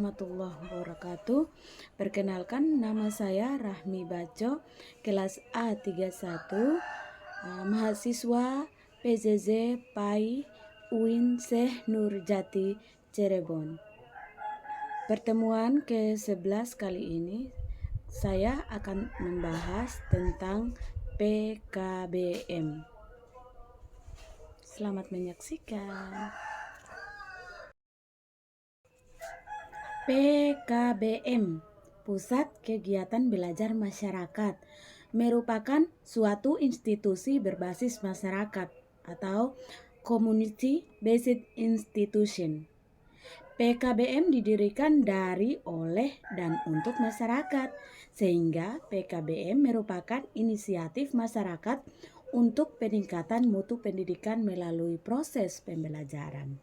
warahmatullahi wabarakatuh. Perkenalkan, nama saya Rahmi Baco, kelas A31, mahasiswa PJJ PAI UIN Syekh Nurjati Cirebon. Pertemuan ke-11 kali ini saya akan membahas tentang PKBM. Selamat menyaksikan. PKBM, Pusat Kegiatan Belajar Masyarakat, merupakan suatu institusi berbasis masyarakat atau Community Based Institution. PKBM didirikan dari, oleh, dan untuk masyarakat, sehingga PKBM merupakan inisiatif masyarakat untuk peningkatan mutu pendidikan melalui proses pembelajaran.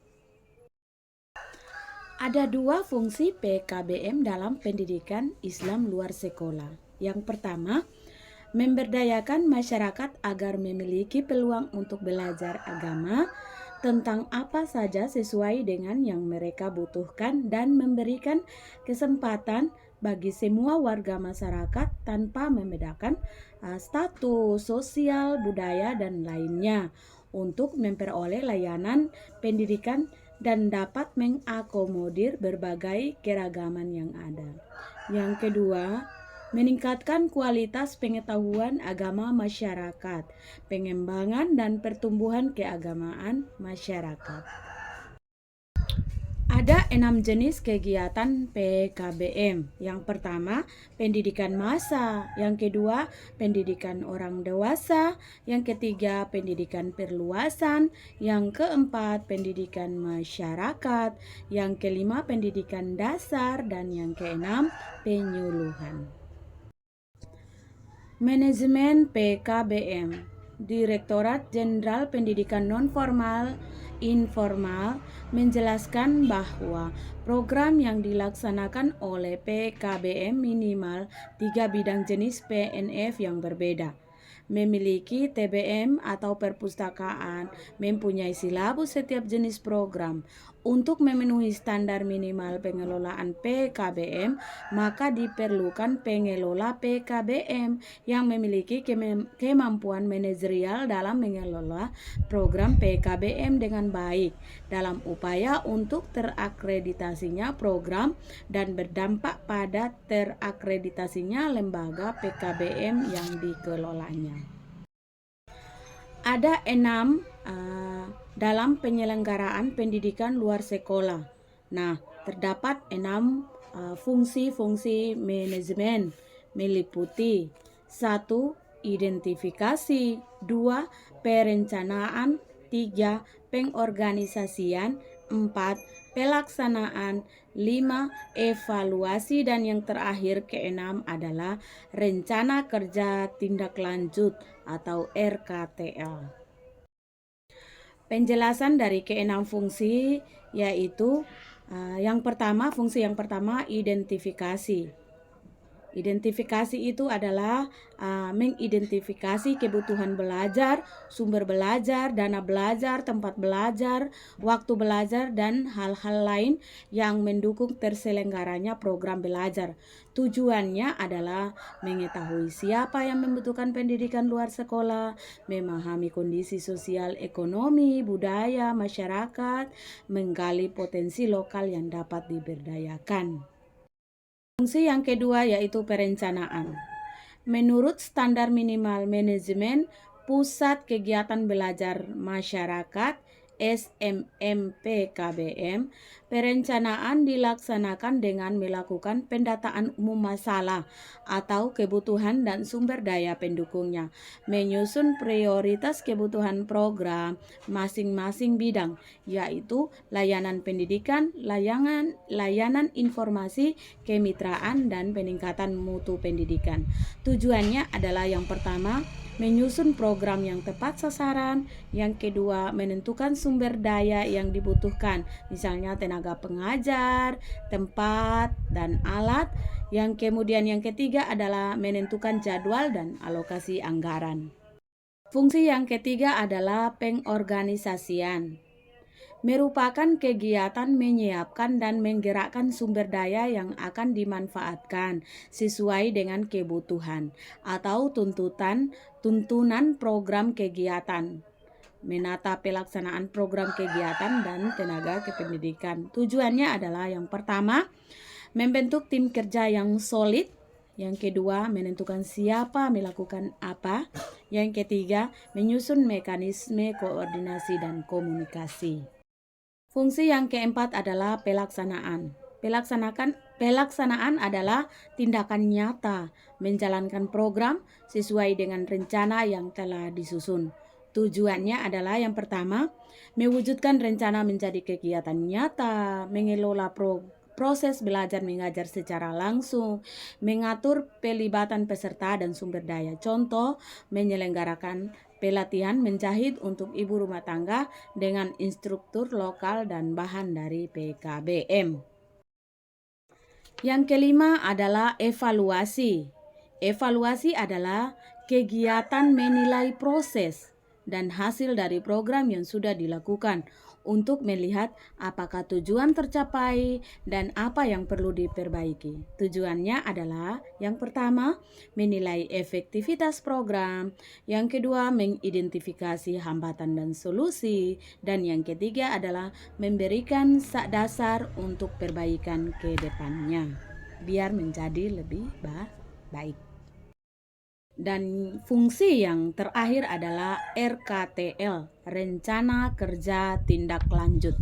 Ada dua fungsi PKBM dalam pendidikan Islam luar sekolah. Yang pertama, memberdayakan masyarakat agar memiliki peluang untuk belajar agama tentang apa saja sesuai dengan yang mereka butuhkan dan memberikan kesempatan bagi semua warga masyarakat tanpa membedakan status sosial, budaya, dan lainnya untuk memperoleh layanan pendidikan dan dapat mengakomodir berbagai keragaman yang ada. Yang kedua, meningkatkan kualitas pengetahuan agama masyarakat, pengembangan dan pertumbuhan keagamaan masyarakat. Ada 6 jenis kegiatan PKBM. Yang pertama, pendidikan massa. Yang kedua, pendidikan orang dewasa. Yang ketiga, pendidikan perluasan. Yang keempat, pendidikan masyarakat. Yang kelima, pendidikan dasar. Dan yang keenam, penyuluhan. Manajemen PKBM. Direktorat Jenderal Pendidikan Non-Formal Informal menjelaskan bahwa program yang dilaksanakan oleh PKBM minimal 3 bidang jenis PNF yang berbeda. Memiliki TBM atau perpustakaan, mempunyai silabus setiap jenis program. Untuk memenuhi standar minimal pengelolaan PKBM, maka diperlukan pengelola PKBM yang memiliki kemampuan manajerial dalam mengelola program PKBM dengan baik dalam upaya untuk terakreditasinya program dan berdampak pada terakreditasinya lembaga PKBM yang dikelolanya. Ada 6 dalam penyelenggaraan pendidikan luar sekolah. Nah, terdapat 6 fungsi-fungsi manajemen meliputi 1. Identifikasi, 2. Perencanaan, 3. Pengorganisasian, 4. Pelaksanaan, 5. Evaluasi, dan yang terakhir keenam adalah rencana kerja tindak lanjut atau RKTL. Penjelasan dari keenam fungsi yaitu fungsi yang pertama identifikasi. Identifikasi itu adalah mengidentifikasi kebutuhan belajar, sumber belajar, dana belajar, tempat belajar, waktu belajar, dan hal-hal lain yang mendukung terselenggaranya program belajar. Tujuannya adalah mengetahui siapa yang membutuhkan pendidikan luar sekolah, memahami kondisi sosial, ekonomi, budaya, masyarakat, menggali potensi lokal yang dapat diberdayakan. Fungsi yang kedua yaitu perencanaan. Menurut standar minimal manajemen Pusat Kegiatan Belajar Masyarakat SMMPKBM, perencanaan dilaksanakan dengan melakukan pendataan umum masalah atau kebutuhan dan sumber daya pendukungnya, menyusun prioritas kebutuhan program masing-masing bidang, yaitu layanan pendidikan, layanan informasi, kemitraan, dan peningkatan mutu pendidikan. Tujuannya adalah yang pertama, menyusun program yang tepat sasaran, yang kedua menentukan sumber daya yang dibutuhkan, misalnya tenaga pengajar, tempat, dan alat, yang ketiga adalah menentukan jadwal dan alokasi anggaran. Fungsi yang ketiga adalah pengorganisasian. merupakan kegiatan menyiapkan dan menggerakkan sumber daya yang akan dimanfaatkan sesuai dengan kebutuhan atau tuntunan program kegiatan, menata pelaksanaan program kegiatan dan tenaga kependidikan. Tujuannya adalah yang pertama, membentuk tim kerja yang solid. Yang kedua, menentukan siapa melakukan apa. Yang ketiga, menyusun mekanisme koordinasi dan komunikasi. Fungsi yang keempat adalah pelaksanaan. Pelaksanaan adalah tindakan nyata menjalankan program sesuai dengan rencana yang telah disusun. Tujuannya adalah yang pertama, mewujudkan rencana menjadi kegiatan nyata, mengelola proses belajar mengajar secara langsung, mengatur pelibatan peserta dan sumber daya. Contoh, menyelenggarakan pelatihan menjahit untuk ibu rumah tangga dengan instruktur lokal dan bahan dari PKBM. Yang kelima adalah evaluasi. Evaluasi adalah kegiatan menilai proses dan hasil dari program yang sudah dilakukan untuk melihat apakah tujuan tercapai dan apa yang perlu diperbaiki. Tujuannya adalah yang pertama, menilai efektivitas program, yang kedua, mengidentifikasi hambatan dan solusi, dan yang ketiga adalah memberikan dasar untuk perbaikan ke depannya biar menjadi lebih baik. Dan fungsi yang terakhir adalah RKTL, Rencana Kerja Tindak Lanjut.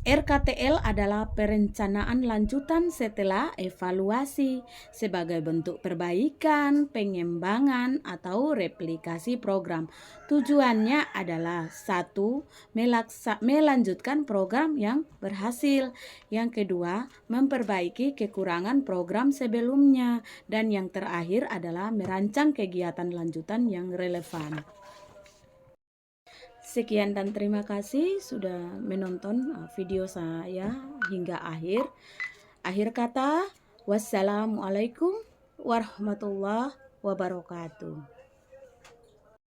RKTL adalah perencanaan lanjutan setelah evaluasi sebagai bentuk perbaikan, pengembangan, atau replikasi program. Tujuannya adalah satu, melanjutkan program yang berhasil. Yang kedua, memperbaiki kekurangan program sebelumnya. Dan yang terakhir adalah merancang kegiatan lanjutan yang relevan. Sekian dan terima kasih sudah menonton video saya hingga akhir. Akhir kata, wassalamualaikum warahmatullahi wabarakatuh.